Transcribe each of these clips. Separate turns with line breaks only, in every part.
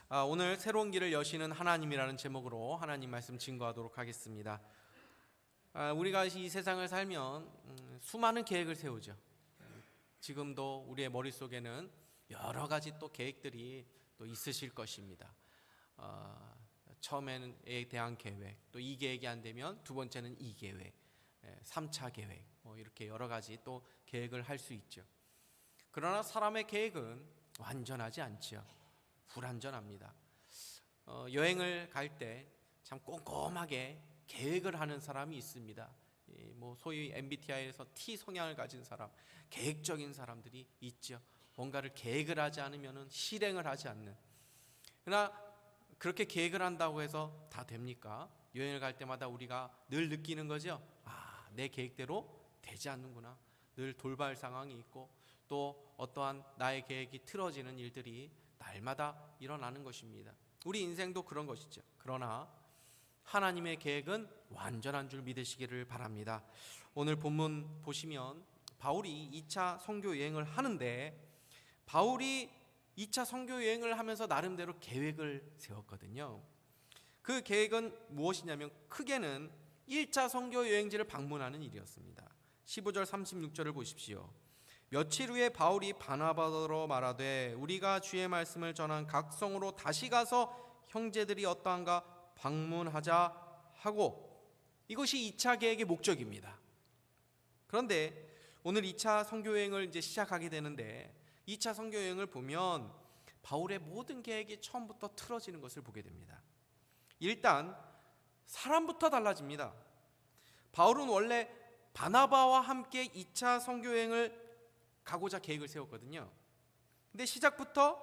오늘 새로운 길을 여시는 하나님이라는 제목으로 하나님 말씀 증거하도록 하겠습니다. 우리가 이 세상을 살면 수많은 계획을 세우죠. 지금도 우리의 머릿속에는 여러 가지 또 계획들이 또 있으실 것입니다. 처음에는 에 대한 계획, 또 이 계획이 안 되면 두 번째는 이 계획, 3차 계획, 이렇게 여러 가지 또 계획을 할 수 있죠. 그러나 사람의 계획은 완전하지 않죠. 불완전합니다. 여행을 갈 때 참 꼼꼼하게 계획을 하는 사람이 있습니다. 소위 MBTI에서 T 성향을 가진 사람, 계획적인 사람들이 있죠. 뭔가를 계획을 하지 않으면 실행을 하지 않는. 그러나 그렇게 계획을 한다고 해서 다 됩니까? 여행을 갈 때마다 우리가 늘 느끼는 거죠. 내 계획대로 되지 않는구나. 늘 돌발 상황이 있고 또 어떠한 나의 계획이 틀어지는 일들이 날마다 일어나는 것입니다. 우리 인생도 그런 것이죠. 그러나 하나님의 계획은 완전한 줄 믿으시기를 바랍니다. 오늘 본문 보시면 바울이 2차 선교 여행을 하는데, 바울이 2차 선교 여행을 하면서 나름대로 계획을 세웠거든요. 그 계획은 무엇이냐면 크게는 1차 선교 여행지를 방문하는 일이었습니다. 15절 36절을 보십시오. 며칠 후에 바울이 바나바더러 말하되 우리가 주의 말씀을 전한 각 성으로 다시 가서 형제들이 어떠한가 방문하자 하고, 이것이 2차 계획의 목적입니다. 그런데 오늘 2차 선교 여행을 이제 시작하게 되는데, 2차 선교 여행을 보면 바울의 모든 계획이 처음부터 틀어지는 것을 보게 됩니다. 일단 사람부터 달라집니다. 바울은 원래 바나바와 함께 2차 선교 여행을 가고자 계획을 세웠거든요. 근데 시작부터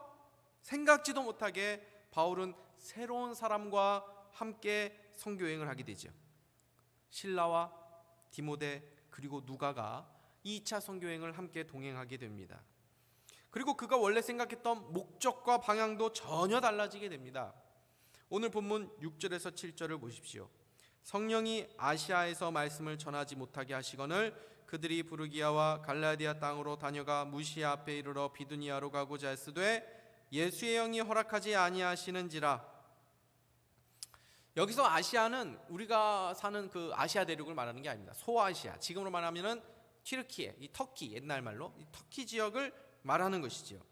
생각지도 못하게 바울은 새로운 사람과 함께 선교 여행을 하게 되죠. 실라와 디모데 그리고 누가가 2차 선교 여행을 함께 동행하게 됩니다. 그리고 그가 원래 생각했던 목적과 방향도 전혀 달라지게 됩니다. 오늘 본문 6절에서 7절을 보십시오. 성령이 아시아에서 말씀을 전하지 못하게 하시거늘 그들이 부르기아와 갈라디아 땅으로 다녀가 무시아 앞에 이르러 비두니아로 가고자 했으되 예수의 영이 허락하지 아니하시는지라. 여기서 아시아는 우리가 사는 그 아시아 대륙을 말하는 게 아닙니다. 소아시아, 지금으로 말하면은 튀르키예, 이 터키, 옛날 말로 이 터키 지역을 말하는 것이죠.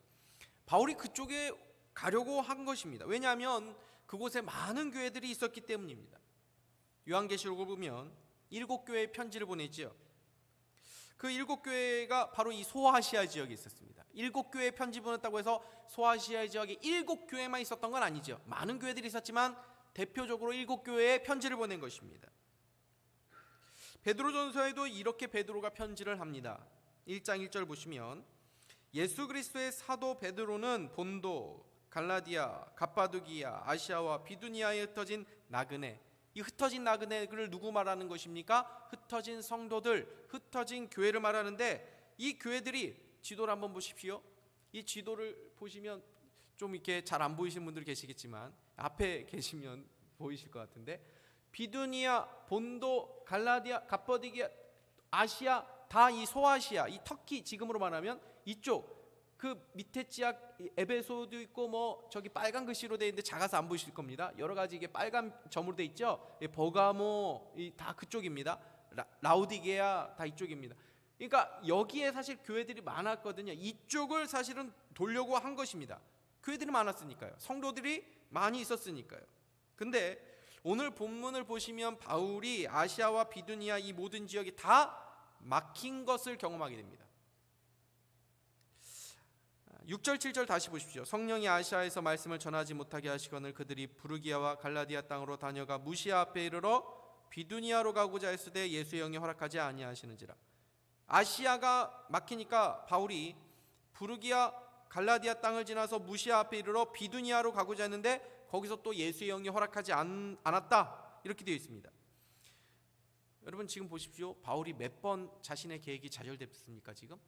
바울이 그쪽에 가려고 한 것입니다. 왜냐하면 그곳에 많은 교회들이 있었기 때문입니다. 요한계시록을 보면 7교회의 편지를 보내지요. 그 7교회가 바로 이 소아시아 지역에 있었습니다. 7교회의 편지 보냈다고 해서 소아시아 지역에 7교회만 있었던 건 아니죠. 많은 교회들이 있었지만 대표적으로 7교회에 편지를 보낸 것입니다. 베드로전서에도 이렇게 베드로가 편지를 합니다. 1장 1절 보시면 예수 그리스도의 사도 베드로는 본도, 갈라디아, 갑바도기아, 아시아와 비두니아에 흩어진 나그네, 이 흩어진 나그네를 누구 말하는 것입니까? 흩어진 성도들, 흩어진 교회를 말하는데, 이 교회들이 지도를 한번 보십시오. 이 지도를 보시면 좀 이렇게 잘 안 보이시는 분들 계시겠지만 앞에 계시면 보이실 것 같은데, 비두니아, 본도, 갈라디아, 갑바도기아, 아시아, 다 이 소아시아, 이 터키 지금으로 말하면 이쪽, 그 밑에 지역 에베소도 있고 저기 빨간 글씨로 되어 있는데 작아서 안 보이실 겁니다. 여러 가지 이게 빨간 점으로 되어 있죠. 버가모 다 그쪽입니다. 라우디게아 다 이쪽입니다. 그러니까 여기에 사실 교회들이 많았거든요. 이쪽을 사실은 돌려고 한 것입니다. 교회들이 많았으니까요. 성도들이 많이 있었으니까요. 근데 오늘 본문을 보시면 바울이 아시아와 비두니아 이 모든 지역이 다 막힌 것을 경험하게 됩니다. 6절 7절 다시 보십시오. 성령이 아시아에서 말씀을 전하지 못하게 하시거늘 그들이 부르기아와 갈라디아 땅으로 다녀가 무시아 앞에 이르러 비두니아로 가고자 했으되 예수의 영이 허락하지 아니하시는지라. 아시아가 막히니까 바울이 부르기아 갈라디아 땅을 지나서 무시아 앞에 이르러 비두니아로 가고자 했는데 거기서 또 예수의 영이 허락하지 않았다, 이렇게 되어 있습니다. 여러분 지금 보십시오. 바울이 몇 번 자신의 계획이 좌절됐습니까? 지금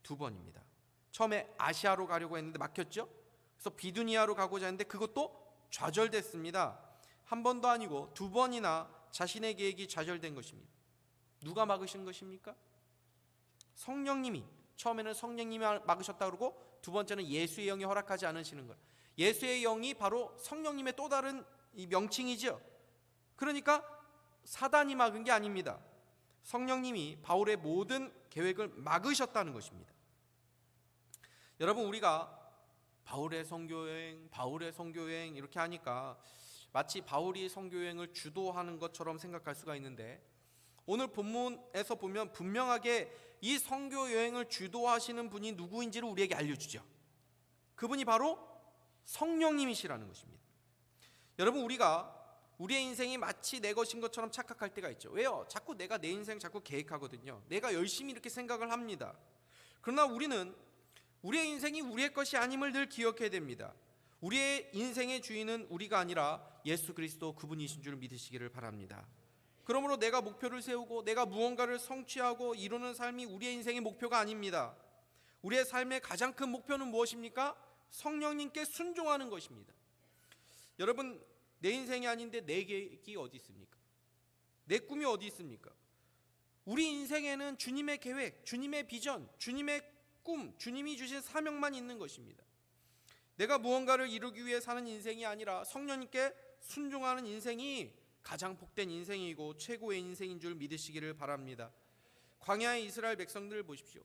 2번입니다. 처음에 아시아로 가려고 했는데 막혔죠. 그래서 비두니아로 가고자 했는데 그것도 좌절됐습니다. 한 번도 아니고 2번이나 자신의 계획이 좌절된 것입니다. 누가 막으신 것입니까? 성령님이 처음에는 성령님이 막으셨다 그러고 두 번째는 예수의 영이 허락하지 않으시는 것. 예수의 영이 바로 성령님의 또 다른 이 명칭이죠. 그러니까 사단이 막은 게 아닙니다. 성령님이 바울의 모든 계획을 막으셨다는 것입니다. 여러분, 우리가 바울의 선교여행 이렇게 하니까 마치 바울이 선교여행을 주도하는 것처럼 생각할 수가 있는데, 오늘 본문에서 보면 분명하게 이 선교여행을 주도하시는 분이 누구인지를 우리에게 알려주죠. 그분이 바로 성령님이시라는 것입니다. 여러분, 우리가 우리의 인생이 마치 내 것인 것처럼 착각할 때가 있죠. 왜요? 자꾸 내가 내 인생 자꾸 계획하거든요. 내가 열심히 이렇게 생각을 합니다. 그러나 우리는 우리의 인생이 우리의 것이 아님을 늘 기억해야 됩니다. 우리의 인생의 주인은 우리가 아니라 예수 그리스도 그분이신 줄 믿으시기를 바랍니다. 그러므로 내가 목표를 세우고 내가 무언가를 성취하고 이루는 삶이 우리의 인생의 목표가 아닙니다. 우리의 삶의 가장 큰 목표는 무엇입니까? 성령님께 순종하는 것입니다. 여러분, 내 인생이 아닌데 내 계획이 어디 있습니까? 내 꿈이 어디 있습니까? 우리 인생에는 주님의 계획, 주님의 비전, 주님의 꿈, 주님이 주신 사명만 있는 것입니다. 내가 무언가를 이루기 위해 사는 인생이 아니라 성령님께 순종하는 인생이 가장 복된 인생이고 최고의 인생인 줄 믿으시기를 바랍니다. 광야의 이스라엘 백성들을 보십시오.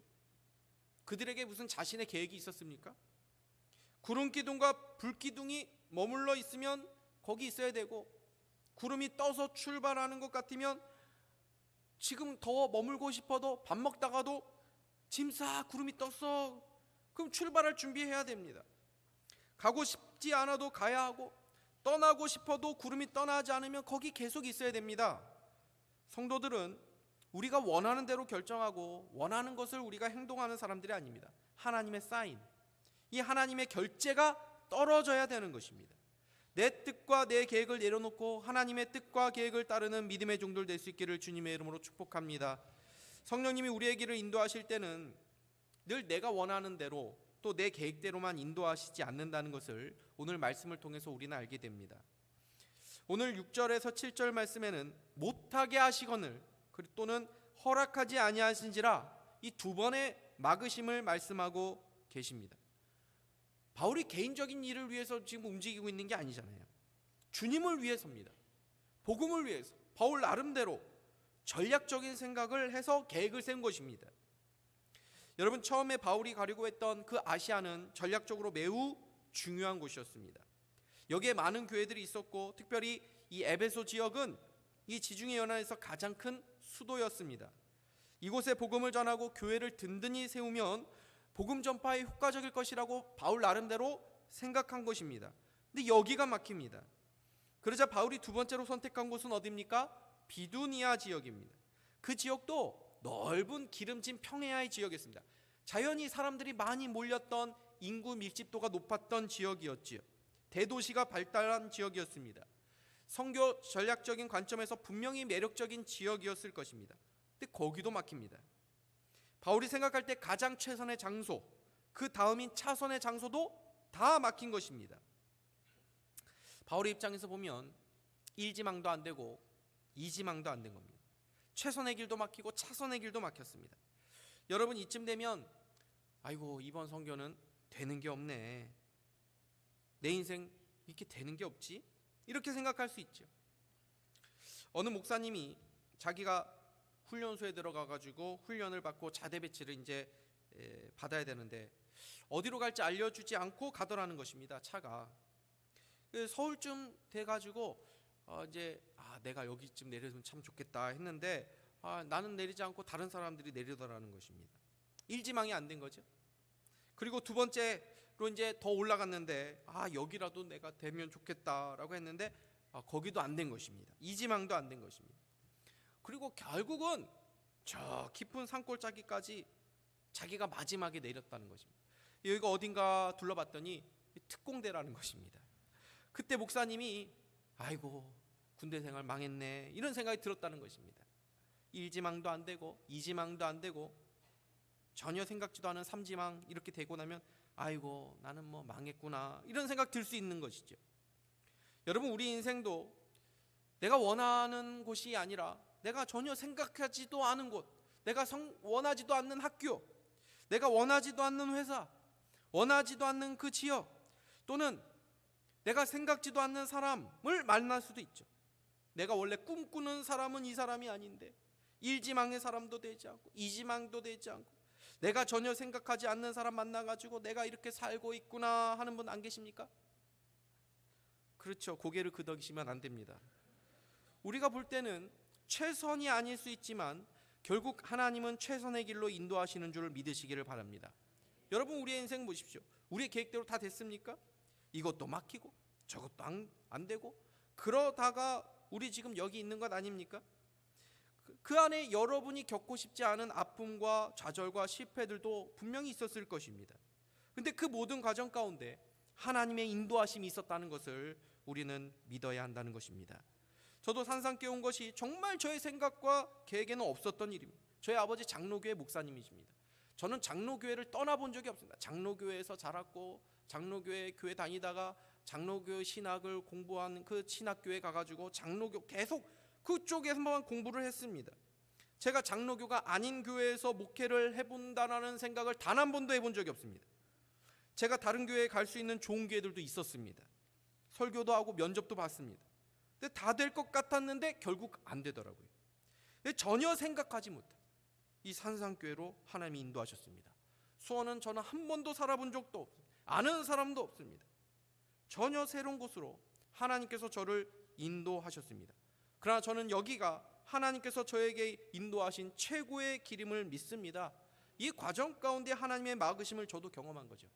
그들에게 무슨 자신의 계획이 있었습니까? 구름 기둥과 불 기둥이 머물러 있으면 거기 있어야 되고, 구름이 떠서 출발하는 것 같으면 지금 더 머물고 싶어도 밥 먹다가도 짐싸 구름이 떴어, 그럼 출발할 준비해야 됩니다. 가고 싶지 않아도 가야 하고, 떠나고 싶어도 구름이 떠나지 않으면 거기 계속 있어야 됩니다. 성도들은 우리가 원하는 대로 결정하고 원하는 것을 우리가 행동하는 사람들이 아닙니다. 하나님의 사인, 이 하나님의 결재가 떨어져야 되는 것입니다. 내 뜻과 내 계획을 내려놓고 하나님의 뜻과 계획을 따르는 믿음의 종들 될 수 있기를 주님의 이름으로 축복합니다. 성령님이 우리의 길을 인도하실 때는 늘 내가 원하는 대로 또 내 계획대로만 인도하시지 않는다는 것을 오늘 말씀을 통해서 우리는 알게 됩니다. 오늘 6절에서 7절 말씀에는 못하게 하시거늘 또는 허락하지 아니하신지라, 이 두 번의 막으심을 말씀하고 계십니다. 바울이 개인적인 일을 위해서 지금 움직이고 있는 게 아니잖아요. 주님을 위해서입니다. 복음을 위해서 바울 나름대로 전략적인 생각을 해서 계획을 세운 것입니다. 여러분, 처음에 바울이 가려고 했던 그 아시아는 전략적으로 매우 중요한 곳이었습니다. 여기에 많은 교회들이 있었고, 특별히 이 에베소 지역은 이 지중해 연안에서 가장 큰 수도였습니다. 이곳에 복음을 전하고 교회를 든든히 세우면 복음 전파에 효과적일 것이라고 바울 나름대로 생각한 것입니다. 근데 여기가 막힙니다. 그러자 바울이 두 번째로 선택한 곳은 어디입니까? 비두니아 지역입니다. 그 지역도 넓은 기름진 평야의 지역이었습니다. 자연히 사람들이 많이 몰렸던, 인구 밀집도가 높았던 지역이었지요. 대도시가 발달한 지역이었습니다. 선교 전략적인 관점에서 분명히 매력적인 지역이었을 것입니다. 근데 거기도 막힙니다. 바울이 생각할 때 가장 최선의 장소, 그 다음인 차선의 장소도 다 막힌 것입니다. 바울의 입장에서 보면 1지망도 안 되고 2지망도 안 된 겁니다. 최선의 길도 막히고 차선의 길도 막혔습니다. 여러분, 이쯤 되면 아이고, 이번 선교는 되는 게 없네, 내 인생 이렇게 되는 게 없지, 이렇게 생각할 수 있죠. 어느 목사님이 자기가 훈련소에 들어가가지고 훈련을 받고 자대 배치를 이제 받아야 되는데 어디로 갈지 알려주지 않고 가더라는 것입니다. 차가 서울쯤 돼가지고 이제 내가 여기쯤 내려주면 참 좋겠다 했는데 나는 내리지 않고 다른 사람들이 내리더라는 것입니다. 1지망이 안 된 거죠. 그리고 두 번째로 이제 더 올라갔는데 여기라도 내가 되면 좋겠다라고 했는데 거기도 안 된 것입니다. 2지망도 안 된 것입니다. 그리고 결국은 저 깊은 산골짜기까지 자기가 마지막에 내렸다는 것입니다. 여기가 어딘가 둘러봤더니 특공대라는 것입니다. 그때 목사님이 아이고, 군대 생활 망했네, 이런 생각이 들었다는 것입니다. 1지망도 안 되고 2지망도 안 되고 전혀 생각지도 않은 3지망 이렇게 되고 나면 아이고, 나는 뭐 망했구나, 이런 생각 들 수 있는 것이죠. 여러분, 우리 인생도 내가 원하는 곳이 아니라 내가 전혀 생각하지도 않은 곳, 내가 원하지도 않는 학교, 내가 원하지도 않는 회사, 원하지도 않는 그 지역, 또는 내가 생각지도 않는 사람을 만날 수도 있죠. 내가 원래 꿈꾸는 사람은 이 사람이 아닌데, 일지망의 사람도 되지 않고 이지망도 되지 않고 내가 전혀 생각하지 않는 사람 만나가지고 내가 이렇게 살고 있구나 하는 분 안 계십니까? 그렇죠. 고개를 끄덕이시면 안 됩니다. 우리가 볼 때는 최선이 아닐 수 있지만 결국 하나님은 최선의 길로 인도하시는 줄 믿으시기를 바랍니다. 여러분, 우리의 인생 보십시오. 우리의 계획대로 다 됐습니까? 이것도 막히고 저것도 안 되고 그러다가 우리 지금 여기 있는 것 아닙니까? 그 안에 여러분이 겪고 싶지 않은 아픔과 좌절과 실패들도 분명히 있었을 것입니다. 근데 그 모든 과정 가운데 하나님의 인도하심이 있었다는 것을 우리는 믿어야 한다는 것입니다. 저도 산상교회 온 것이 정말 저의 생각과 계획에는 없었던 일입니다. 저희 아버지 장로교회 목사님이십니다. 저는 장로교회를 떠나본 적이 없습니다. 장로교회에서 자랐고 장로교회 교회 다니다가 장로교 신학을 공부한 그 신학교에 가가지고 장로교 계속 그쪽에서만 공부를 했습니다. 제가 장로교가 아닌 교회에서 목회를 해본다라는 생각을 단 한 번도 해본 적이 없습니다. 제가 다른 교회에 갈 수 있는 좋은 교회들도 있었습니다. 설교도 하고 면접도 봤습니다. 근데 다 될 것 같았는데 결국 안 되더라고요. 근데 전혀 생각하지 못한 이 산상교회로 하나님이 인도하셨습니다. 수원은 저는 한 번도 살아본 적도 없습니다. 아는 사람도 없습니다. 전혀 새로운 곳으로 하나님께서 저를 인도하셨습니다. 그러나 저는 여기가 하나님께서 저에게 인도하신 최고의 길임을 믿습니다. 이 과정 가운데 하나님의 막으심을 저도 경험한 거죠.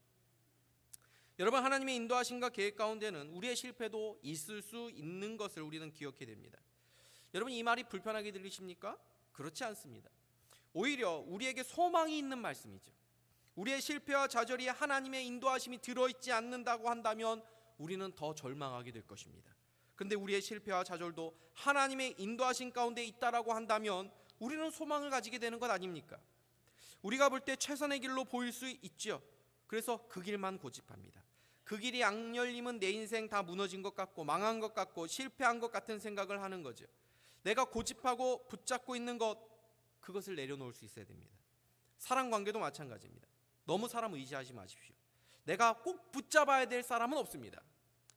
여러분, 하나님의 인도하심과 계획 가운데는 우리의 실패도 있을 수 있는 것을 우리는 기억해야 됩니다. 여러분, 이 말이 불편하게 들리십니까? 그렇지 않습니다. 오히려 우리에게 소망이 있는 말씀이죠. 우리의 실패와 좌절이 하나님의 인도하심이 들어있지 않는다고 한다면 우리는 더 절망하게 될 것입니다. 그런데 우리의 실패와 좌절도 하나님의 인도하심 가운데 있다라고 한다면 우리는 소망을 가지게 되는 것 아닙니까? 우리가 볼 때 최선의 길로 보일 수 있죠. 그래서 그 길만 고집합니다. 그 길이 안 열리면 내 인생 다 무너진 것 같고 망한 것 같고 실패한 것 같은 생각을 하는 거죠. 내가 고집하고 붙잡고 있는 것, 그것을 내려놓을 수 있어야 됩니다. 사람 관계도 마찬가지입니다. 너무 사람 의지하지 마십시오. 내가 꼭 붙잡아야 될 사람은 없습니다.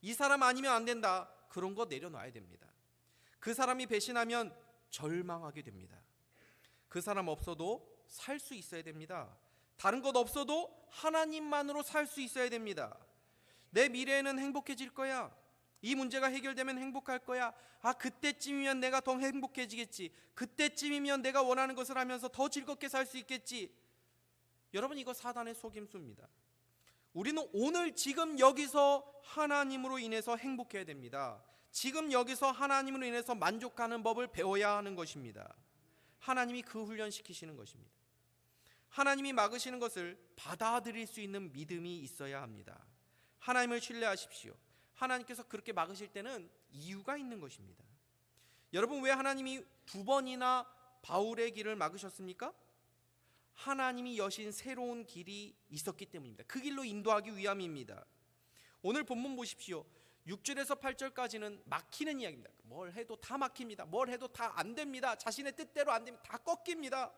이 사람 아니면 안 된다, 그런 거 내려놔야 됩니다. 그 사람이 배신하면 절망하게 됩니다. 그 사람 없어도 살 수 있어야 됩니다. 다른 것 없어도 하나님만으로 살 수 있어야 됩니다. 내 미래에는 행복해질 거야. 이 문제가 해결되면 행복할 거야. 그때쯤이면 내가 더 행복해지겠지. 그때쯤이면 내가 원하는 것을 하면서 더 즐겁게 살 수 있겠지. 여러분, 이거 사단의 속임수입니다. 우리는 오늘 지금 여기서 하나님으로 인해서 행복해야 됩니다. 지금 여기서 하나님으로 인해서 만족하는 법을 배워야 하는 것입니다. 하나님이 그 훈련시키시는 것입니다. 하나님이 막으시는 것을 받아들일 수 있는 믿음이 있어야 합니다. 하나님을 신뢰하십시오. 하나님께서 그렇게 막으실 때는 이유가 있는 것입니다. 여러분, 왜 하나님이 2번이나 바울의 길을 막으셨습니까? 하나님이 여신 새로운 길이 있었기 때문입니다. 그 길로 인도하기 위함입니다. 오늘 본문 보십시오. 6절에서 8절까지는 막히는 이야기입니다. 뭘 해도 다 막힙니다. 뭘 해도 다 안 됩니다. 자신의 뜻대로 안 됩니다. 다 꺾입니다.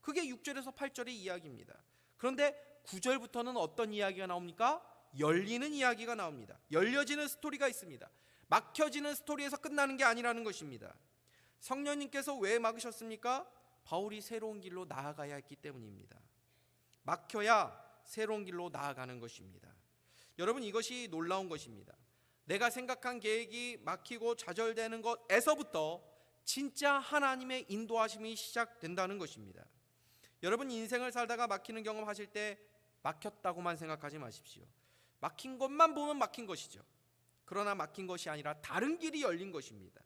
그게 6절에서 8절의 이야기입니다. 그런데 9절부터는 어떤 이야기가 나옵니까? 열리는 이야기가 나옵니다. 열려지는 스토리가 있습니다. 막혀지는 스토리에서 끝나는 게 아니라는 것입니다. 성령님께서 왜 막으셨습니까? 바울이 새로운 길로 나아가야 했기 때문입니다. 막혀야 새로운 길로 나아가는 것입니다. 여러분, 이것이 놀라운 것입니다. 내가 생각한 계획이 막히고 좌절되는 것에서부터 진짜 하나님의 인도하심이 시작된다는 것입니다. 여러분, 인생을 살다가 막히는 경험 하실 때 막혔다고만 생각하지 마십시오. 막힌 것만 보면 막힌 것이죠. 그러나 막힌 것이 아니라 다른 길이 열린 것입니다.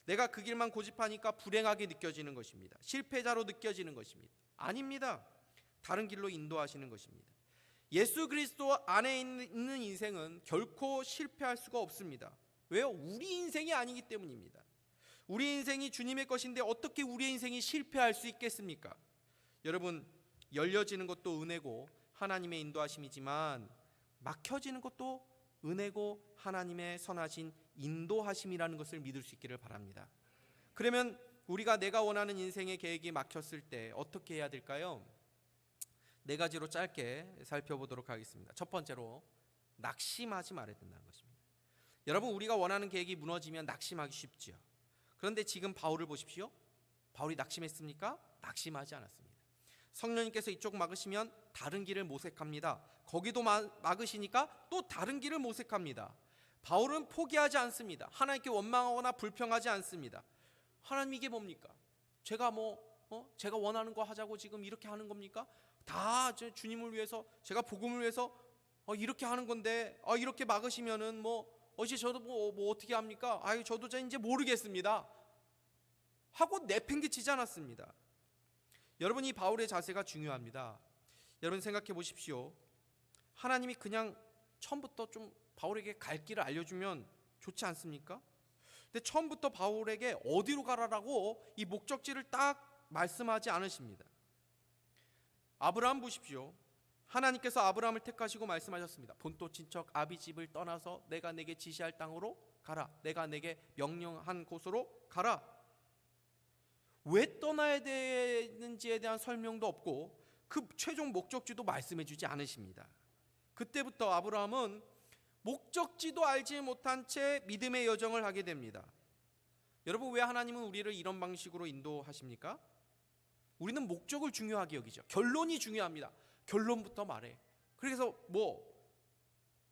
내가 그 길만 고집하니까 불행하게 느껴지는 것입니다. 실패자로 느껴지는 것입니다. 아닙니다. 다른 길로 인도하시는 것입니다. 예수 그리스도 안에 있는 인생은 결코 실패할 수가 없습니다. 왜요? 우리 인생이 아니기 때문입니다. 우리 인생이 주님의 것인데 어떻게 우리의 인생이 실패할 수 있겠습니까? 여러분, 열려지는 것도 은혜고 하나님의 인도하심이지만 막혀지는 것도 은혜고 하나님의 선하신 인도하심이라는 것을 믿을 수 있기를 바랍니다. 그러면 우리가 내가 원하는 인생의 계획이 막혔을 때 어떻게 해야 될까요? 네 가지로 짧게 살펴보도록 하겠습니다. 첫 번째로 낙심하지 말아야 된다는 것입니다. 여러분, 우리가 원하는 계획이 무너지면 낙심하기 쉽지요. 그런데 지금 바울을 보십시오. 바울이 낙심했습니까? 낙심하지 않았습니다. 성령님께서 이쪽 막으시면 다른 길을 모색합니다. 거기도 막으시니까 또 다른 길을 모색합니다. 바울은 포기하지 않습니다. 하나님께 원망하거나 불평하지 않습니다. 하나님, 이게 뭡니까? 제가 제가 원하는 거 하자고 지금 이렇게 하는 겁니까? 다 주님을 위해서, 제가 복음을 위해서 이렇게 하는 건데 이렇게 막으시면은 이제 저도 어떻게 합니까? 저도 이제 모르겠습니다 하고 내팽개치지 않았습니다. 여러분, 이 바울의 자세가 중요합니다. 여러분, 생각해 보십시오. 하나님이 그냥 처음부터 좀 바울에게 갈 길을 알려주면 좋지 않습니까? 근데 처음부터 바울에게 어디로 가라라고 이 목적지를 딱 말씀하지 않으십니다. 아브라함 보십시오. 하나님께서 아브라함을 택하시고 말씀하셨습니다. 본토 친척 아비 집을 떠나서 내가 내게 지시할 땅으로 가라. 내가 내게 명령한 곳으로 가라. 왜 떠나야 되는지에 대한 설명도 없고 그 최종 목적지도 말씀해 주지 않으십니다. 그때부터 아브라함은 목적지도 알지 못한 채 믿음의 여정을 하게 됩니다. 여러분, 왜 하나님은 우리를 이런 방식으로 인도하십니까? 우리는 목적을 중요하게 여기죠. 결론이 중요합니다. 결론부터 말해. 그래서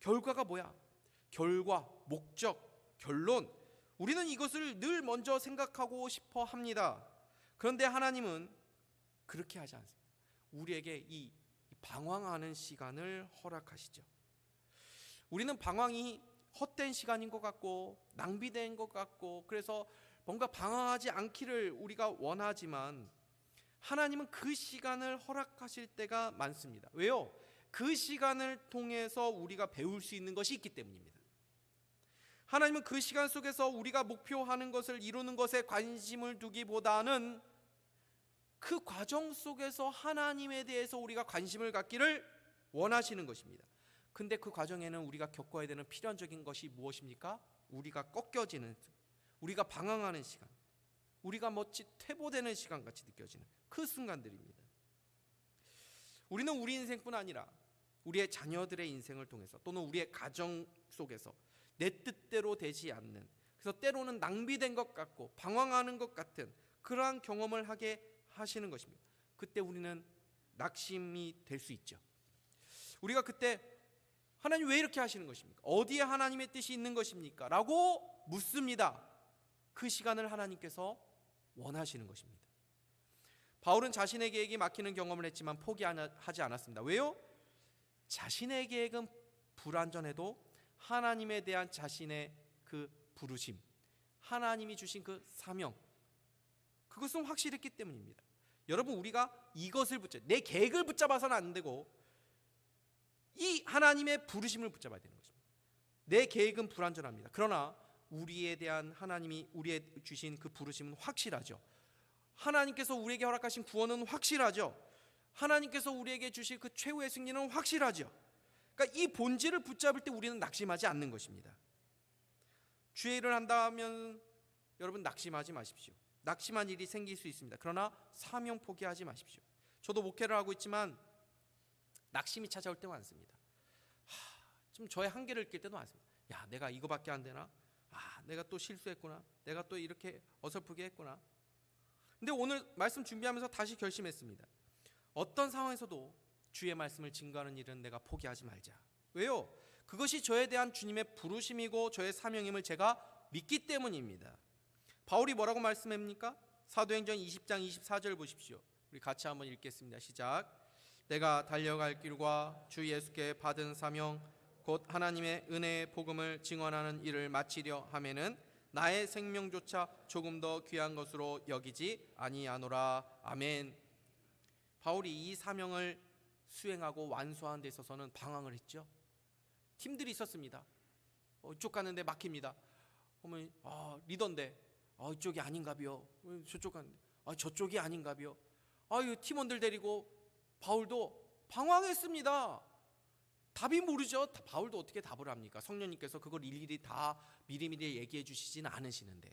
결과가 뭐야? 결과, 목적, 결론. 우리는 이것을 늘 먼저 생각하고 싶어 합니다. 그런데 하나님은 그렇게 하지 않습니다. 우리에게 이 방황하는 시간을 허락하시죠. 우리는 방황이 헛된 시간인 것 같고 낭비된 것 같고 그래서 뭔가 방황하지 않기를 우리가 원하지만 하나님은 그 시간을 허락하실 때가 많습니다. 왜요? 그 시간을 통해서 우리가 배울 수 있는 것이 있기 때문입니다. 하나님은 그 시간 속에서 우리가 목표하는 것을 이루는 것에 관심을 두기보다는 그 과정 속에서 하나님에 대해서 우리가 관심을 갖기를 원하시는 것입니다. 근데 그 과정에는 우리가 겪어야 되는 필연적인 것이 무엇입니까? 우리가 꺾여지는, 우리가 방황하는 시간, 우리가 퇴보되는 시간같이 느껴지는 그 순간들입니다. 우리는 우리 인생뿐 아니라 우리의 자녀들의 인생을 통해서 또는 우리의 가정 속에서 내 뜻대로 되지 않는, 그래서 때로는 낭비된 것 같고 방황하는 것 같은 그러한 경험을 하게 하시는 것입니다. 그때 우리는 낙심이 될 수 있죠. 우리가 그때 하나님 왜 이렇게 하시는 것입니까? 어디에 하나님의 뜻이 있는 것입니까? 라고 묻습니다. 그 시간을 하나님께서 원하시는 것입니다. 바울은 자신의 계획이 막히는 경험을 했지만 포기하지 않았습니다. 왜요? 자신의 계획은 불완전해도 하나님에 대한 자신의 그 부르심, 하나님이 주신 그 사명, 그것은 확실했기 때문입니다. 여러분, 우리가 이것을 내 계획을 붙잡아서는 안 되고 이 하나님의 부르심을 붙잡아야 되는 것입니다. 내 계획은 불완전합니다. 그러나 우리에 대한 하나님이 우리에 주신 그 부르심은 확실하죠. 하나님께서 우리에게 허락하신 구원은 확실하죠. 하나님께서 우리에게 주실 그 최후의 승리는 확실하죠. 그러니까 이 본질을 붙잡을 때 우리는 낙심하지 않는 것입니다. 주의 일을 한다면 여러분 낙심하지 마십시오. 낙심한 일이 생길 수 있습니다. 그러나 사명 포기하지 마십시오. 저도 목회를 하고 있지만 낙심이 찾아올 때가 많습니다. 좀 저의 한계를 느낄 때도 많습니다. 야, 내가 이거밖에 안 되나? 내가 또 실수했구나. 내가 또 이렇게 어설프게 했구나. 근데 오늘 말씀 준비하면서 다시 결심했습니다. 어떤 상황에서도 주의 말씀을 증거하는 일은 내가 포기하지 말자. 왜요? 그것이 저에 대한 주님의 부르심이고 저의 사명임을 제가 믿기 때문입니다. 바울이 뭐라고 말씀합니까? 사도행전 20장 24절 보십시오. 우리 같이 한번 읽겠습니다. 시작. 내가 달려갈 길과 주 예수께 받은 사명 곧 하나님의 은혜의 복음을 증언하는 일을 마치려 하면은 나의 생명조차 조금 더 귀한 것으로 여기지 아니하노라. 아멘. 바울이 이 사명을 수행하고 완수하는 데 있어서는 방황을 했죠. 팀들이 있었습니다. 이쪽 가는데 막힙니다. 어머니, 리더인데 이쪽이 아닌가비요. 저쪽 가는데 저쪽이 아닌가비요. 팀원들 데리고 바울도 방황했습니다. 답이 모르죠. 바울도 어떻게 답을 합니까? 성령님께서 그걸 일일이 다 미리미리 얘기해 주시지는 않으시는데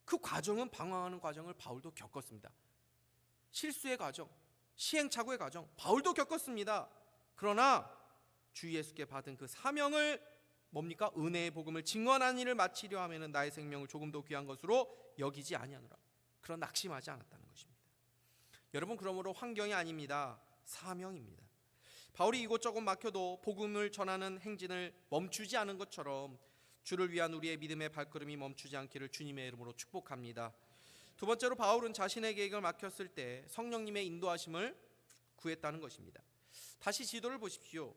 그 과정은 방황하는 과정을 바울도 겪었습니다. 실수의 과정, 시행착오의 과정 바울도 겪었습니다. 그러나 주 예수께 받은 그 사명을 뭡니까? 은혜의 복음을 증언하는 일을 마치려 하면은 나의 생명을 조금 더 귀한 것으로 여기지 아니하노라. 그런 낙심하지 않았다는 것입니다. 여러분, 그러므로 환경이 아닙니다. 사명입니다. 바울이 이곳저곳 막혀도 복음을 전하는 행진을 멈추지 않은 것처럼 주를 위한 우리의 믿음의 발걸음이 멈추지 않기를 주님의 이름으로 축복합니다. 두 번째로 바울은 자신의 계획을 막혔을 때 성령님의 인도하심을 구했다는 것입니다. 다시 지도를 보십시오.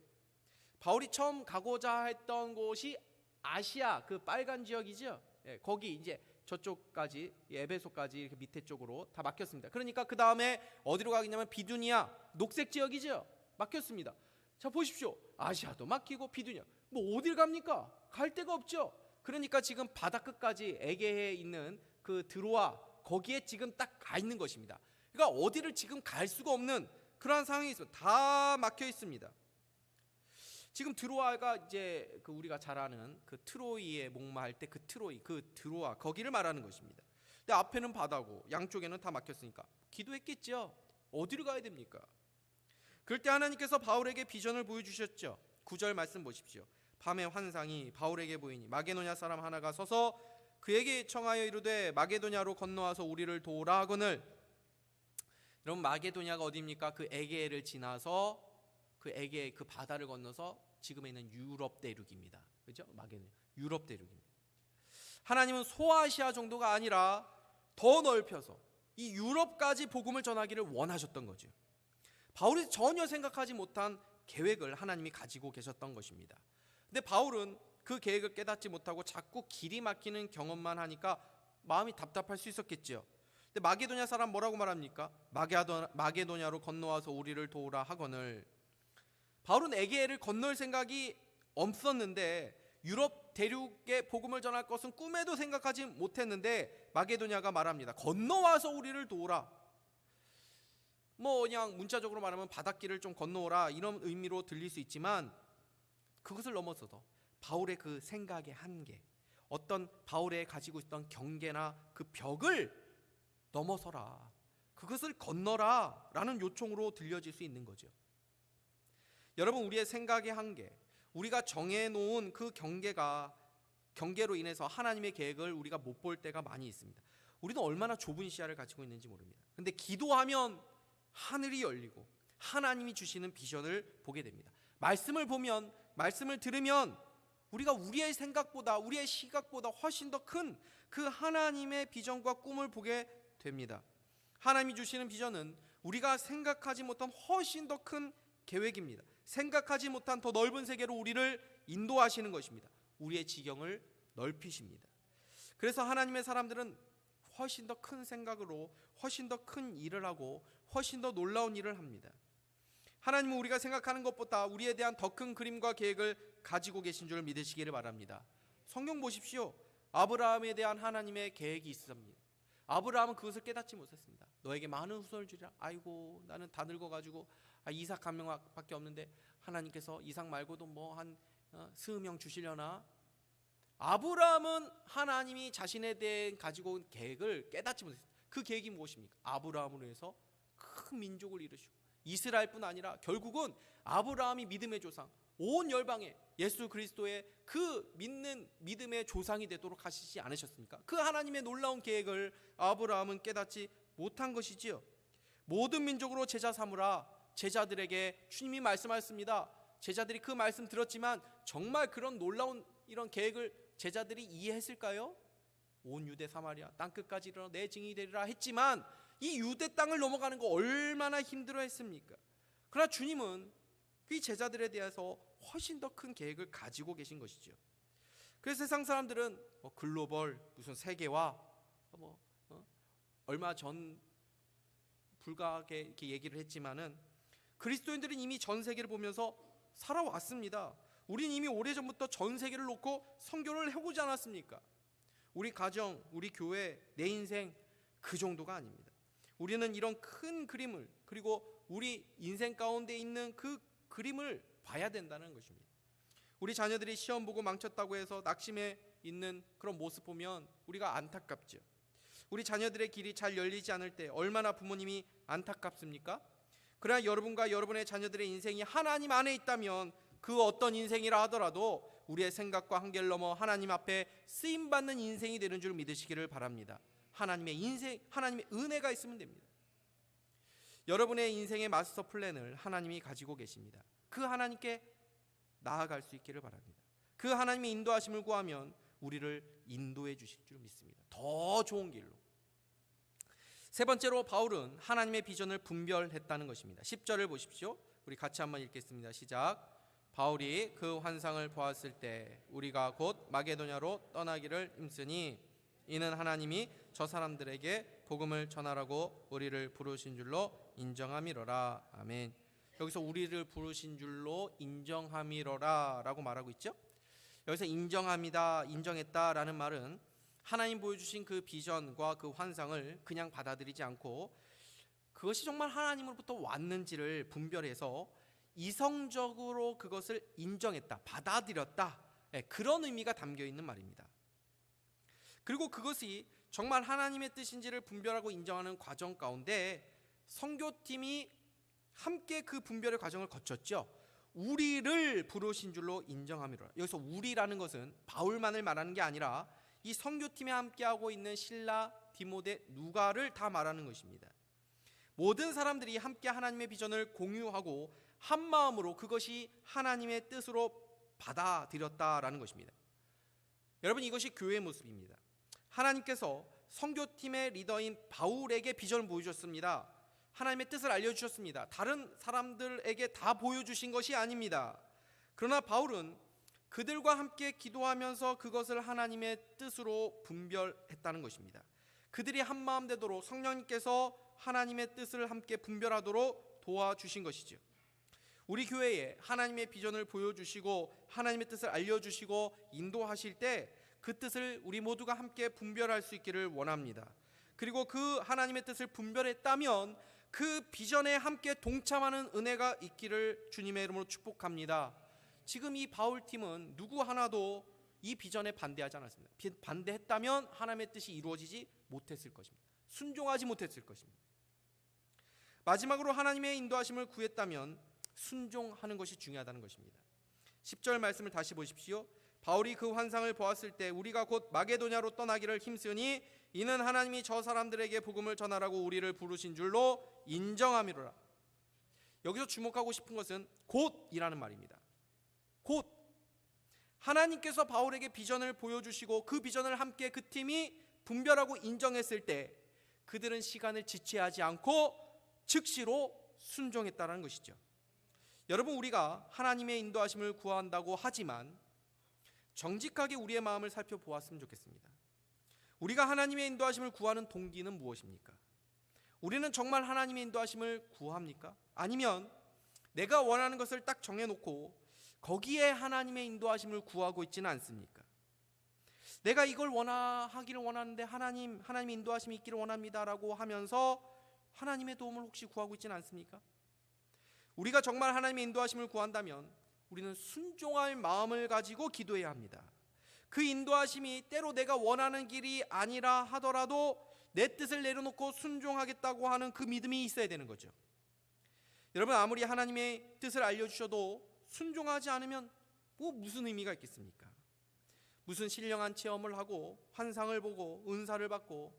바울이 처음 가고자 했던 곳이 아시아 그 빨간 지역이죠. 거기 이제 저쪽까지 에베소까지 이렇게 밑에 쪽으로 다 막혔습니다. 그러니까 그 다음에 어디로 가겠냐면 비두니아 녹색 지역이죠. 막혔습니다. 자, 보십시오. 아시아도 막히고 비두니아 뭐 어딜 갑니까? 갈 데가 없죠. 그러니까 지금 바다 끝까지 에게해에 있는 그 드로아 거기에 지금 딱 가 있는 것입니다. 그러니까 어디를 지금 갈 수가 없는 그러한 상황이 있습니다. 다 막혀 있습니다. 지금 드로아가 이제 그 우리가 잘 아는 그 트로이에 목마할 때 그 트로이, 그 드로아 거기를 말하는 것입니다. 근데 앞에는 바다고 양쪽에는 다 막혔으니까 기도했겠죠. 어디로 가야 됩니까? 그럴 때 하나님께서 바울에게 비전을 보여주셨죠. 9절 말씀 보십시오. 밤의 환상이 바울에게 보이니 마게도냐 사람 하나가 서서 그에게 청하여 이르되 마게도냐로 건너와서 우리를 도우라 하거늘. 여러분, 마게도냐가 어디입니까? 그 에게해를 지나서 그 에게해 그 바다를 건너서 지금에 있는 유럽 대륙입니다. 그렇죠? 마게도냐 유럽 대륙입니다. 하나님은 소아시아 정도가 아니라 더 넓혀서 이 유럽까지 복음을 전하기를 원하셨던 거죠. 바울이 전혀 생각하지 못한 계획을 하나님이 가지고 계셨던 것입니다. 근데 바울은 그 계획을 깨닫지 못하고 자꾸 길이 막히는 경험만 하니까 마음이 답답할 수 있었겠죠. 근데 마게도냐 사람 뭐라고 말합니까? 마게도냐로 건너와서 우리를 도우라 하거늘. 바울은 에게해를 건널 생각이 없었는데 유럽 대륙에 복음을 전할 것은 꿈에도 생각하지 못했는데 마게도냐가 말합니다. 건너와서 우리를 도우라. 뭐 그냥 문자적으로 말하면 바닷길을 좀 건너오라 이런 의미로 들릴 수 있지만 그것을 넘어서서 바울의 그 생각의 한계, 어떤 바울의 가지고 있던 경계나 그 벽을 넘어서라, 그것을 건너라 라는 요청으로 들려질 수 있는 거죠. 여러분, 우리의 생각의 한계, 우리가 정해놓은 그 경계로 인해서 하나님의 계획을 우리가 못 볼 때가 많이 있습니다. 우리는 얼마나 좁은 시야를 가지고 있는지 모릅니다. 근데 기도하면 하늘이 열리고 하나님이 주시는 비전을 보게 됩니다. 말씀을 보면, 말씀을 들으면 우리가 우리의 생각보다, 우리의 시각보다 훨씬 더 큰 그 하나님의 비전과 꿈을 보게 됩니다. 하나님이 주시는 비전은 우리가 생각하지 못한 훨씬 더 큰 계획입니다. 생각하지 못한 더 넓은 세계로 우리를 인도하시는 것입니다. 우리의 지경을 넓히십니다. 그래서 하나님의 사람들은 훨씬 더 큰 생각으로 훨씬 더 큰 일을 하고 훨씬 더 놀라운 일을 합니다. 하나님은 우리가 생각하는 것보다 우리에 대한 더 큰 그림과 계획을 가지고 계신 줄 믿으시기를 바랍니다. 성경 보십시오. 아브라함에 대한 하나님의 계획이 있습니다. 아브라함은 그것을 깨닫지 못했습니다. 너에게 많은 후손을 주리라. 아이고, 나는 다 늙어가지고 이삭 한 명밖에 없는데 하나님께서 이삭 말고도 뭐 한 스무 명 주시려나. 아브라함은 하나님이 자신에 대해 가지고 온 계획을 깨닫지 못했습니다. 그 계획이 무엇입니까? 아브라함으로 해서 큰 민족을 이루시고 이스라엘뿐 아니라 결국은 아브라함이 믿음의 조상, 온 열방에 예수 그리스도의 그 믿는 믿음의 조상이 되도록 하시지 않으셨습니까? 그 하나님의 놀라운 계획을 아브라함은 깨닫지 못한 것이지요. 모든 민족으로 제자 삼으라. 제자들에게 주님이 말씀하셨습니다. 제자들이 그 말씀 들었지만 정말 그런 놀라운 이런 계획을 제자들이 이해했을까요? 온 유대 사마리아 땅끝까지 이르러 내 증인이 되리라 했지만 이 유대 땅을 넘어가는 거 얼마나 힘들어했습니까? 그러나 주님은 그 제자들에 대해서 훨씬 더 큰 계획을 가지고 계신 것이죠. 그래서 세상 사람들은 글로벌 무슨 세계화 얼마 전 불가하게 이렇게 얘기를 했지만은 그리스도인들은 이미 전 세계를 보면서 살아왔습니다. 우린 이미 오래전부터 전 세계를 놓고 선교를 해보지 않았습니까? 우리 가정, 우리 교회, 내 인생 그 정도가 아닙니다. 우리는 이런 큰 그림을, 그리고 우리 인생 가운데 있는 그 그림을 봐야 된다는 것입니다. 우리 자녀들이 시험 보고 망쳤다고 해서 낙심해 있는 그런 모습 보면 우리가 안타깝죠. 우리 자녀들의 길이 잘 열리지 않을 때 얼마나 부모님이 안타깝습니까? 그러나 여러분과 여러분의 자녀들의 인생이 하나님 안에 있다면 그 어떤 인생이라 하더라도 우리의 생각과 한계를 넘어 하나님 앞에 쓰임받는 인생이 되는 줄 믿으시기를 바랍니다. 하나님의 인생, 하나님의 은혜가 있으면 됩니다. 여러분의 인생의 마스터 플랜을 하나님이 가지고 계십니다. 그 하나님께 나아갈 수 있기를 바랍니다. 그 하나님의 인도하심을 구하면 우리를 인도해 주실 줄 믿습니다. 더 좋은 길로. 세 번째로 바울은 하나님의 비전을 분별했다는 것입니다. 10절을 보십시오. 우리 같이 한번 읽겠습니다. 시작. 바울이 그 환상을 보았을 때 우리가 곧 마게도냐로 떠나기를 힘쓰니 이는 하나님이 저 사람들에게 복음을 전하라고 우리를 부르신 줄로 인정함이로라. 아멘. 여기서 우리를 부르신 줄로 인정함이로라 라고 말하고 있죠. 여기서 인정합니다, 인정했다라는 말은 하나님 보여주신 그 비전과 그 환상을 그냥 받아들이지 않고 그것이 정말 하나님으로부터 왔는지를 분별해서 이성적으로 그것을 인정했다, 받아들였다, 그런 의미가 담겨 있는 말입니다. 그리고 그것이 정말 하나님의 뜻인지를 분별하고 인정하는 과정 가운데 선교팀이 함께 그 분별의 과정을 거쳤죠. 우리를 부르신 줄로 인정함이로라. 여기서 우리라는 것은 바울만을 말하는 게 아니라 이 선교팀에 함께하고 있는 실라, 디모데, 누가를 다 말하는 것입니다. 모든 사람들이 함께 하나님의 비전을 공유하고 한 마음으로 그것이 하나님의 뜻으로 받아들였다라는 것입니다. 여러분, 이것이 교회의 모습입니다. 하나님께서 선교팀의 리더인 바울에게 비전을 보여주셨습니다. 하나님의 뜻을 알려주셨습니다. 다른 사람들에게 다 보여주신 것이 아닙니다. 그러나 바울은 그들과 함께 기도하면서 그것을 하나님의 뜻으로 분별했다는 것입니다. 그들이 한마음 되도록 성령님께서 하나님의 뜻을 함께 분별하도록 도와주신 것이죠. 우리 교회에 하나님의 비전을 보여주시고 하나님의 뜻을 알려주시고 인도하실 때 그 뜻을 우리 모두가 함께 분별할 수 있기를 원합니다. 그리고 그 하나님의 뜻을 분별했다면 그 비전에 함께 동참하는 은혜가 있기를 주님의 이름으로 축복합니다. 지금 이 바울팀은 누구 하나도 이 비전에 반대하지 않았습니다. 반대했다면 하나님의 뜻이 이루어지지 못했을 것입니다. 순종하지 못했을 것입니다. 마지막으로 하나님의 인도하심을 구했다면 순종하는 것이 중요하다는 것입니다. 10절 말씀을 다시 보십시오. 바울이 그 환상을 보았을 때 우리가 곧 마게도냐로 떠나기를 힘쓰니 이는 하나님이 저 사람들에게 복음을 전하라고 우리를 부르신 줄로 인정함이로라. 여기서 주목하고 싶은 것은 곧이라는 말입니다. 곧 하나님께서 바울에게 비전을 보여주시고 그 비전을 함께 그 팀이 분별하고 인정했을 때 그들은 시간을 지체하지 않고 즉시로 순종했다는 것이죠. 여러분, 우리가 하나님의 인도하심을 구한다고 하지만 정직하게 우리의 마음을 살펴보았으면 좋겠습니다. 우리가 하나님의 인도하심을 구하는 동기는 무엇입니까? 우리는 정말 하나님의 인도하심을 구합니까? 아니면 내가 원하는 것을 딱 정해놓고 거기에 하나님의 인도하심을 구하고 있지는 않습니까? 내가 이걸 하기를 원하는데 하나님의 인도하심이 있기를 원합니다라고 하면서 하나님의 도움을 혹시 구하고 있지는 않습니까? 우리가 정말 하나님의 인도하심을 구한다면 우리는 순종할 마음을 가지고 기도해야 합니다. 그 인도하심이 때로 내가 원하는 길이 아니라 하더라도 내 뜻을 내려놓고 순종하겠다고 하는 그 믿음이 있어야 되는 거죠. 여러분, 아무리 하나님의 뜻을 알려주셔도 순종하지 않으면 무슨 의미가 있겠습니까? 무슨 신령한 체험을 하고 환상을 보고 은사를 받고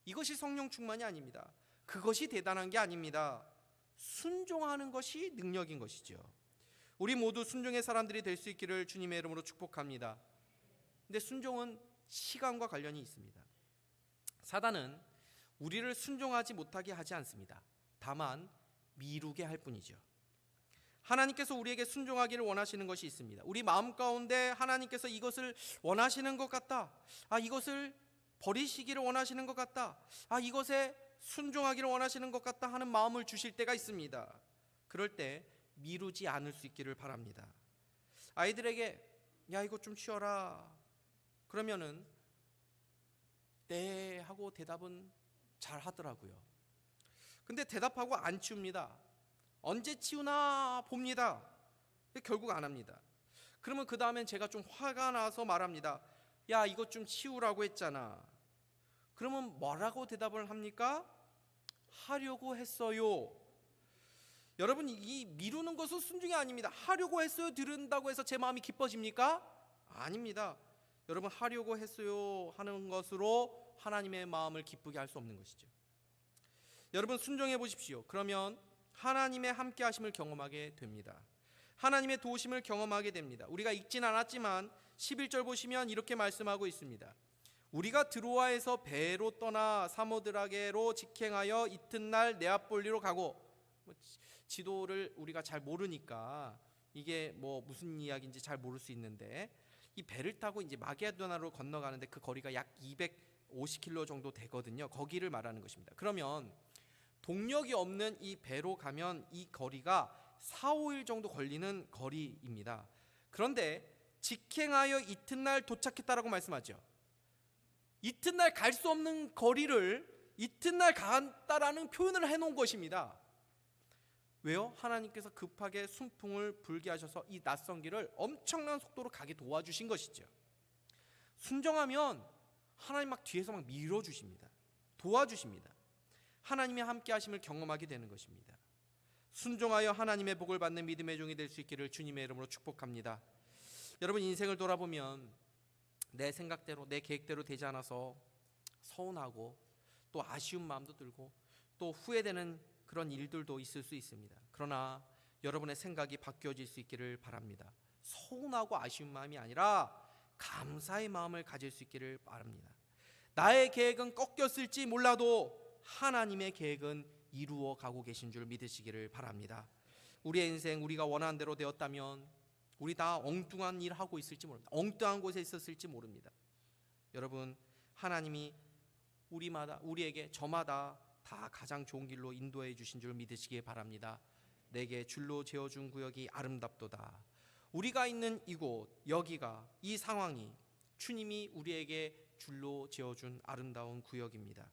이것이 성령 충만이 아닙니다. 그것이 대단한 게 아닙니다. 순종하는 것이 능력인 것이죠. 우리 모두 순종의 사람들이 될 수 있기를 주님의 이름으로 축복합니다. 근데 순종은 시간과 관련이 있습니다. 사단은 우리를 순종하지 못하게 하지 않습니다. 다만 미루게 할 뿐이죠. 하나님께서 우리에게 순종하기를 원하시는 것이 있습니다. 우리 마음 가운데 하나님께서 이것을 원하시는 것 같다. 이것을 버리시기를 원하시는 것 같다. 이것에 순종하기를 원하시는 것 같다 하는 마음을 주실 때가 있습니다. 그럴 때 미루지 않을 수 있기를 바랍니다. 아이들에게 야 이거 좀 치워라 그러면은 네 하고 대답은 잘 하더라고요. 근데 대답하고 안 치웁니다. 언제 치우나 봅니다. 결국 안 합니다. 그러면 그 다음엔 제가 좀 화가 나서 말합니다. 야 이거 좀 치우라고 했잖아. 그러면 뭐라고 대답을 합니까? 하려고 했어요. 여러분, 이 미루는 것은 순종이 아닙니다. 하려고 했어요, 들은다고 해서 제 마음이 기뻐집니까? 아닙니다. 여러분, 하려고 했어요 하는 것으로 하나님의 마음을 기쁘게 할 수 없는 것이죠. 여러분, 순종해 보십시오. 그러면 하나님의 함께 하심을 경험하게 됩니다. 하나님의 도우심을 경험하게 됩니다. 우리가 읽진 않았지만 11절 보시면 이렇게 말씀하고 있습니다. 우리가 드로아에서 배로 떠나 사모드라게로 직행하여 이튿날 네아폴리로 가고, 지도를 우리가 잘 모르니까 이게 무슨 이야기인지 잘 모를 수 있는데, 이 배를 타고 이제 마게도나로 건너가는데 그 거리가 약 250km 정도 되거든요. 거기를 말하는 것입니다. 그러면 동력이 없는 이 배로 가면 이 거리가 4, 5일 정도 걸리는 거리입니다. 그런데 직행하여 이튿날 도착했다라고 말씀하죠. 이튿날 갈 수 없는 거리를 이튿날 갔다라는 표현을 해놓은 것입니다. 왜요? 하나님께서 급하게 순풍을 불게 하셔서 이 낯선 길을 엄청난 속도로 가게 도와주신 것이죠. 순종하면 하나님 뒤에서 밀어주십니다. 도와주십니다. 하나님의 함께 하심을 경험하게 되는 것입니다. 순종하여 하나님의 복을 받는 믿음의 종이 될 수 있기를 주님의 이름으로 축복합니다. 여러분, 인생을 돌아보면 내 생각대로 내 계획대로 되지 않아서 서운하고 또 아쉬운 마음도 들고 또 후회되는 그런 일들도 있을 수 있습니다. 그러나 여러분의 생각이 바뀌어질 수 있기를 바랍니다. 서운하고 아쉬운 마음이 아니라 감사의 마음을 가질 수 있기를 바랍니다. 나의 계획은 꺾였을지 몰라도 하나님의 계획은 이루어 가고 계신 줄 믿으시기를 바랍니다. 우리의 인생 우리가 원하는 대로 되었다면 우리 다 엉뚱한 일 하고 있을지 모릅니다. 엉뚱한 곳에 있었을지 모릅니다. 여러분, 하나님이 우리에게 저마다 다 가장 좋은 길로 인도해 주신 줄 믿으시기 바랍니다. 내게 줄로 재어준 구역이 아름답도다. 우리가 있는 이곳, 여기가, 이 상황이 주님이 우리에게 줄로 재어준 아름다운 구역입니다.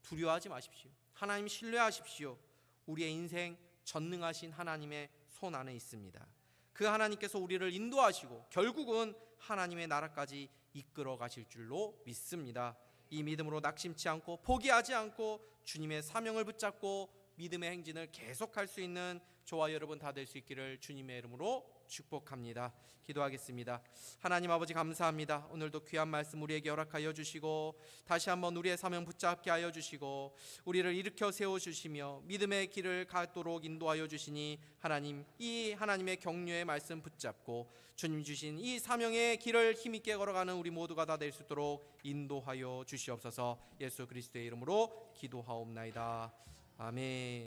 두려워하지 마십시오. 하나님 신뢰하십시오. 우리의 인생 전능하신 하나님의 손 안에 있습니다. 그 하나님께서 우리를 인도하시고 결국은 하나님의 나라까지 이끌어 가실 줄로 믿습니다. 이 믿음으로 낙심치 않고 포기하지 않고 주님의 사명을 붙잡고 믿음의 행진을 계속할 수 있는 저와 여러분 다 될 수 있기를 주님의 이름으로 축복합니다. 기도하겠습니다. 하나님 아버지, 감사합니다. 오늘도 귀한 말씀 우리에게 허락하여 주시고 다시 한번 우리의 사명 붙잡게 하여 주시고 우리를 일으켜 세워주시며 믿음의 길을 가도록 인도하여 주시니 하나님, 이 하나님의 격려의 말씀 붙잡고 주님 주신 이 사명의 길을 힘있게 걸어가는 우리 모두가 다 될 수 있도록 인도하여 주시옵소서. 예수 그리스도의 이름으로 기도하옵나이다. 아멘.